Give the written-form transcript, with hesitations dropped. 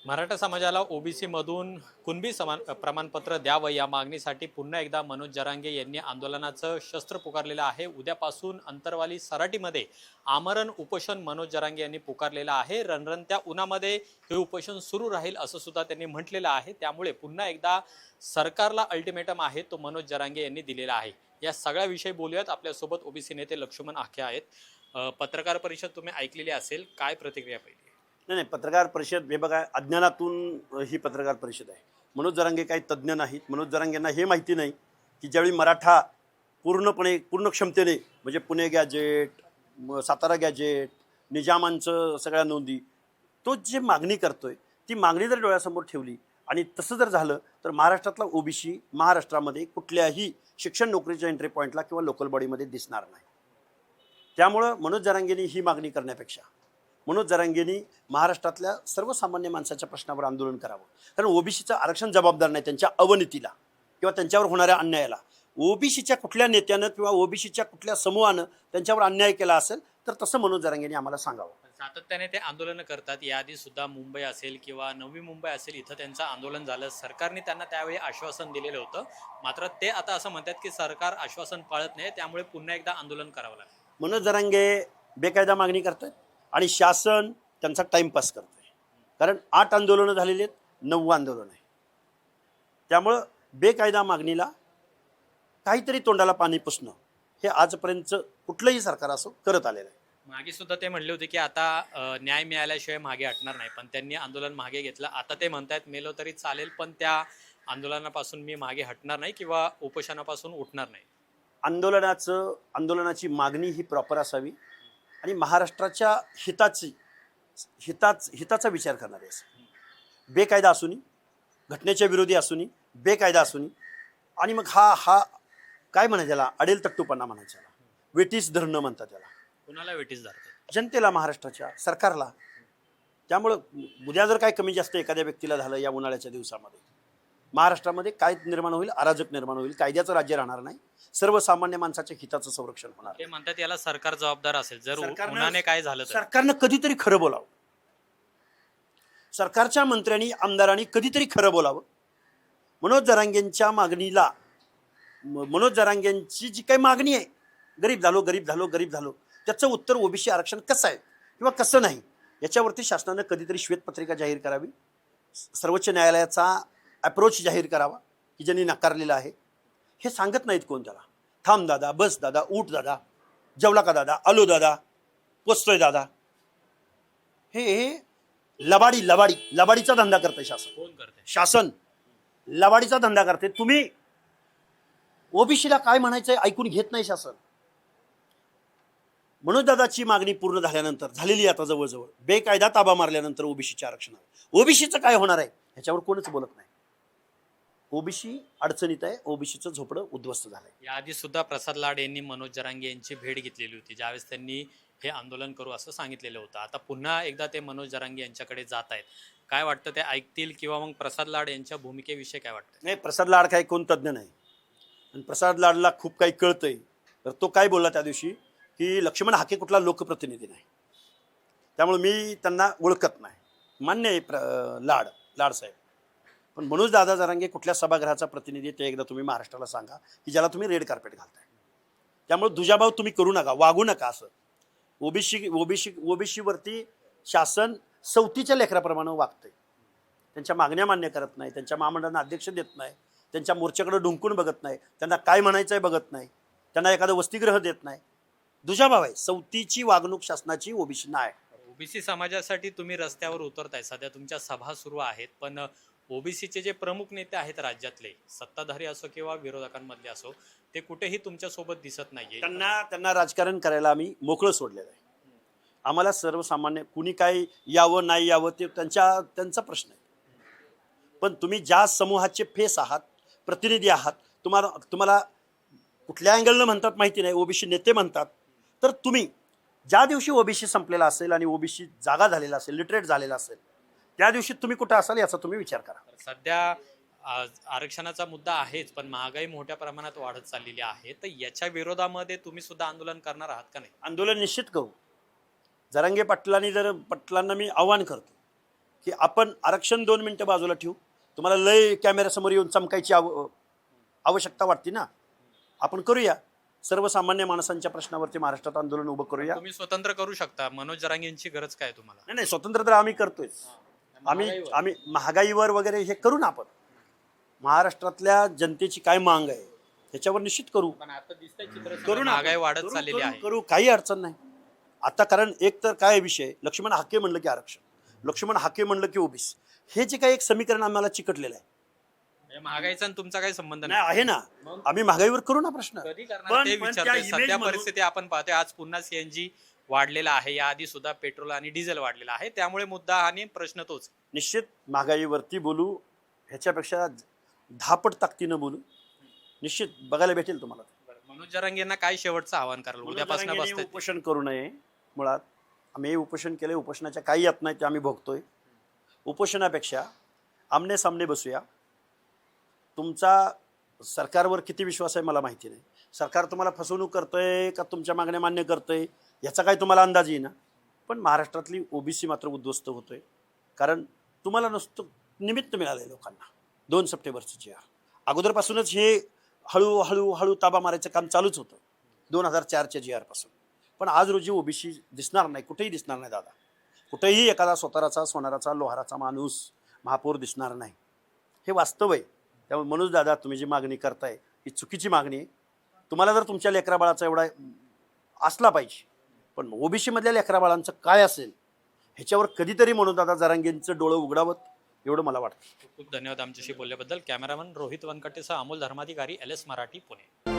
मराठा समाजाला ओबीसी मधून कुणबी प्रमाणपत्र द्यावं या मागणीसाठी पुन्हा एकदा मनोज जरांगे यांनी आंदोलनाचं शस्त्र पुकारलेलं आहे। उद्यापासून अंतरवाली सराटीमध्ये आमरण उपोषण मनोज जरांगे यांनी पुकारलेलं आहे। रणरणत्या उन्हामध्ये हे उपोषण सुरू राहील असं सुद्धा त्यांनी म्हटलेलं आहे। त्यामुळे पुन्हा एकदा सरकारला अल्टिमेटम आहे तो मनोज जरांगे यांनी दिलेला आहे। या सगळ्या विषयी बोलूयात। आपल्यासोबत ओबीसी नेते लक्ष्मण आखे आहेत। पत्रकार परिषद तुम्ही ऐकलेली असेल, काय प्रतिक्रिया पहिली? नाही नाही, पत्रकार परिषद हे बघा, अज्ञानातून ही पत्रकार परिषद आहे। मनोज जरांगे काही तज्ज्ञ नाहीत। मनोज जरांगेंना हे माहिती नाही की ज्यावेळी मराठा पूर्ण क्षमतेने म्हणजे पुणे गॅजेट, सातारा गॅजेट, निजामांचं सगळ्या नोंदी, तो जे मागणी करतोय ती मागणी जर डोळ्यासमोर ठेवली आणि तसं जर झालं तर महाराष्ट्रातला ओबीसी महाराष्ट्रामध्ये कुठल्याही शिक्षण नोकरीच्या एंट्री पॉईंटला किंवा लोकल बॉडीमध्ये दिसणार नाही। त्यामुळं मनोज जरांगेंनी ही मागणी करण्यापेक्षा मनोज जरांगेंनी महाराष्ट्रातल्या सर्वसामान्य माणसाच्या प्रश्नावर आंदोलन करावं। कारण ओबीसीचं आरक्षण जबाबदार नाही त्यांच्या अवनतीला किंवा त्यांच्यावर होणाऱ्या अन्यायाला। ओबीसीच्या कुठल्या नेत्यानं किंवा ओबीसीच्या कुठल्या समूहानं त्यांच्यावर अन्याय केला असेल तर तसं मनोज जरांगेंनी आम्हाला सांगावं। सातत्याने ते आंदोलन करतात। याआधी सुद्धा मुंबई असेल किंवा नवी मुंबई असेल, इथं त्यांचं आंदोलन झालं। सरकारने त्यांना त्यावेळी आश्वासन दिलेलं होतं, मात्र ते आता असं म्हणतात की सरकार आश्वासन पाळत नाही, त्यामुळे पुन्हा एकदा आंदोलन करावं लागेल। मनोज जरांगे बेकायदा मागणी करतात आणि शासन त्यांचा टाइमपास करतोय। कारण 8 आंदोलनं झालेली आहेत, 9वं आंदोलन आहे। त्यामुळं बेकायदा मागणीला काहीतरी तोंडाला पाणी पुसणं हे आजपर्यंत कुठलंही सरकार असो करत आलेलं आहे। मागे सुद्धा ते म्हणले होते की आता न्याय मिळाल्याशिवाय मागे हटणार नाही, पण त्यांनी आंदोलन मागे घेतलं। आता ते म्हणतायत मेलो तरी चालेल, पण त्या आंदोलनापासून मी मागे हटणार नाही किंवा उपोषणापासून उठणार नाही। आंदोलनाची मागणी ही प्रॉपर असावी आणि महाराष्ट्राच्या हिताचा विचार करणारे असेल। बेकायदा असूनी, घटनेच्या विरोधी असूनी, बेकायदा असूनी, आणि मग हा काय म्हणायचं त्याला, अडेल तट्टूपणा म्हणायचं, वेटीस धरणं म्हणतात त्याला। कुणाला वेटीस धरतात? जनतेला, महाराष्ट्राच्या सरकारला। त्यामुळं उद्या जर काय कमी जास्त एखाद्या व्यक्तीला झालं या उन्हाळ्याच्या दिवसामध्ये, महाराष्ट्रामध्ये काय निर्माण होईल, अराजक निर्माण होईल, कायद्याचं राज्य राहणार नाही, सर्वसामान्य माणसाच्या हिताचं संरक्षण होणार। ते म्हणतात याला सरकार जबाबदार असेल जर उन्हाने काय झालं तर। सरकारनं कधीतरी खरं बोलावं, सरकारच्या मंत्र्यांनी आमदारांनी कधीतरी खरं बोलावं। मनोज जरांगेंची जी काही मागणी आहे, गरीब झालो, त्याचं उत्तर ओबीसी आरक्षण कसं आहे किंवा कसं नाही याच्यावरती शासनानं कधीतरी श्वेतपत्रिका जाहीर करावी, सर्वोच्च न्यायालयाचा अप्रोच जाहीर करावा की ज्यांनी नाकारलेला आहे। हे सांगत नाहीत कोण त्याला। थांब दादा, बस दादा, उठ दादा, जेवला का दादा, आलो दादा, पोचतोय दादा, हे लबाडीचा धंदा करते शासन। कोण करते? शासन लबाडीचा धंदा करते। तुम्ही ओबीसीला काय म्हणायचंय ऐकून घेत नाही शासन। मनोज दादाची मागणी पूर्ण झाल्यानंतर, झालेली आता जवळजवळ, बेकायदा ताबा मारल्यानंतर ओबीसीच्या आरक्षणावर ओबीसीचं काय होणार आहे ह्याच्यावर कोणच बोलत नाही। ओबीसी अडचणीत आहे, ओबीसीचं झोपडं उद्ध्वस्त झालंय। याआधी सुद्धा प्रसाद लाड यांनी मनोज जरांगे यांची भेट घेतलेली होती, ज्यावेळेस त्यांनी हे आंदोलन करू असं सांगितलेलं होतं। आता पुन्हा एकदा ते मनोज जरांगे यांच्याकडे जात आहेत। काय वाटतं, ते ऐकतील किंवा मग प्रसाद लाड यांच्या भूमिकेविषयी काय वाटतं? नाही, प्रसाद लाड काही कोण तज्ज्ञ नाही आणि प्रसाद लाडला खूप काही कळतंय। तर तो काय बोलला त्या दिवशी की लक्ष्मण हाके कुठला लोकप्रतिनिधी नाही, त्यामुळे मी त्यांना ओळखत नाही। मान्य आहे लाड साहेब, पण मनोज दादा जरांगे कुठल्या सभागृहाचा प्रतिनिधी ते एकदा तुम्ही महाराष्ट्राला सांगा की ज्याला तुम्ही रेड कार्पेट घालताय। त्यामुळे दुजाभाव तुम्ही करू नका, वागू नका असं। ओबीसीवरती शासन सवतीच्या लेकराप्रमाणे वागतंय। त्यांच्या मागण्या मान्य करत नाही, त्यांच्या महामंडळांना अध्यक्ष देत नाही, त्यांच्या मोर्चाकडे डुंकून बघत नाही, त्यांना काय म्हणायचं आहे बघत नाही, त्यांना एखादं वसतिगृह देत नाही। दुजाभाव आहे, सवतीची वागणूक शासनाची ओबीसींना आहे। ओबीसी समाजासाठी तुम्ही रस्त्यावर उतरताय, सध्या तुमच्या सभा सुरू आहेत, पण ओबीसीचे जे प्रमुख नेते आहेत राज्यातले, सत्ताधारी असो किंवा विरोधकांमधले असो, ते कुठेही तुमच्या सोबत दिसत नाहीये। त्यांना राजकारण करायला आम्ही मोकळं सोडलेलं आहे। आम्हाला सर्वसामान्य कुणी काय यावं नाही यावं ते त्यांचा प्रश्न आहे। पण तुम्ही ज्या समूहाचे फेस आहात, प्रतिनिधी आहात, तुम्हाला कुठल्या अँगलनं म्हणतात माहिती नाही, ओबीसी नेते म्हणतात, तर तुम्ही ज्या दिवशी ओबीसी संपलेला असेल आणि ओबीसी जागा झालेला असेल, लिटरेट झालेला असेल, त्या दिवशी तुम्ही कुठं असाल याचा तुम्ही विचार करा। सध्या आरक्षणाचा मुद्दा आहेच, पण महागाई मोठ्या प्रमाणात वाढत चाललेली आहे, तर याच्या विरोधामध्ये तुम्ही सुद्धा आंदोलन करणार आहात का नाही? आंदोलन निश्चित करू। जरांगे पाटलांना मी आव्हान करतो की आपण आरक्षण 2 मिनिटं बाजूला ठेवू, तुम्हाला लय कॅमेऱ्यासमोर येऊन चमकायची आवश्यकता वाटते ना, आपण करूया. सर्वसामान्य माणसांच्या प्रश्नावरती महाराष्ट्रात आंदोलन उभं करूया. तुम्ही स्वतंत्र करू शकता. मनोज जरांगेंची गरज काय तुम्हाला? नाही नाही, स्वतंत्र तर आम्ही करतोय. आम्ही महागाईवर वगैरे हे करू ना आपण. महाराष्ट्रातल्या जनतेची काय मांग आहे ह्याच्यावर निश्चित करू. पण आता दिसतंय चित्र करू ना, महागाई वाढत करू, चाललेली करू, आहे. करू, काही अडचण नाही आता. कारण एक तर काय विषय, लक्ष्मण हाके म्हणलं की आरक्षण, लक्ष्मण हाके म्हणलं की ओबीसी, हे जे काही एक समीकरण आम्हाला चिकटलेलं आहे. म्हणजे महागाईचा आणि तुमचा काही संबंध नाही आहे ना, आम्ही महागाईवर करू ना प्रश्न. कधी करणार पण- ते पण विचारतोय. त्या सध्या इमेजमधून- परिस्थिती आपण पाहतोय, आज पुन्हा सीएनजी वाढलेला आहे, याआधी सुद्धा पेट्रोल आणि डिझेल वाढलेला आहे, त्यामुळे मुद्दा आणि प्रश्न तोच. निश्चित महागाईवरती बोलू, ह्याच्यापेक्षा 10 पट ताकदीनं बोलू. निश्चित बघायला भेटेल तुम्हाला. मनोज जरांगेंना काय शेवटचं आव्हान कराल? उद्यापासून मनोज जरांगेंनी बसतंय उपोषण करू नये. मुळात आम्ही उपोषण केले, उपोषणाच्या काही यात नाही ते आम्ही भोगतोय. उपोषणापेक्षा आमने सामने बसूया. तुमचा सरकारवर किती विश्वास आहे मला माहिती नाही. सरकार तुम्हाला फसवणूक करतंय का तुमच्या मागण्या मान्य करतंय याचा काही तुम्हाला अंदाज येईना. पण महाराष्ट्रातली ओबीसी मात्र उद्ध्वस्त होतोय. कारण तुम्हाला नुसतं निमित्त मिळालंय लोकांना 2 सप्टेंबरचं जी आर. अगोदरपासूनच हे हळूहळू ताबा मारायचं काम चालूच होतं 2004च्या जी आरपासून. पण आज रोजी ओबीसी दिसणार नाही, कुठेही दिसणार नाही दादा. कुठेही एखादा स्वतःचा सोनाराचा लोहाराचा माणूस महापौर दिसणार नाही. हे वास्तव आहे. त्यामुळे मनोज दादा, तुम्ही जी मागणी करताय ही चुकीची मागणी आहे. तुम्हाला जर तुमच्या लेकराबाळाचा एवढा असला पाहिजे, पण ओबीसी मधल्या लेकराबाळांचं काय असेल ह्याच्यावर कधीतरी मनोज दादा जरांगेंचं डोळं उघडावं एवढं मला वाटतं. खूप खूप धन्यवाद आमच्याशी बोलल्याबद्दल. कॅमेरामन रोहित वनकटेसह अमोल धर्माधिकारी, LS मराठी, पुणे.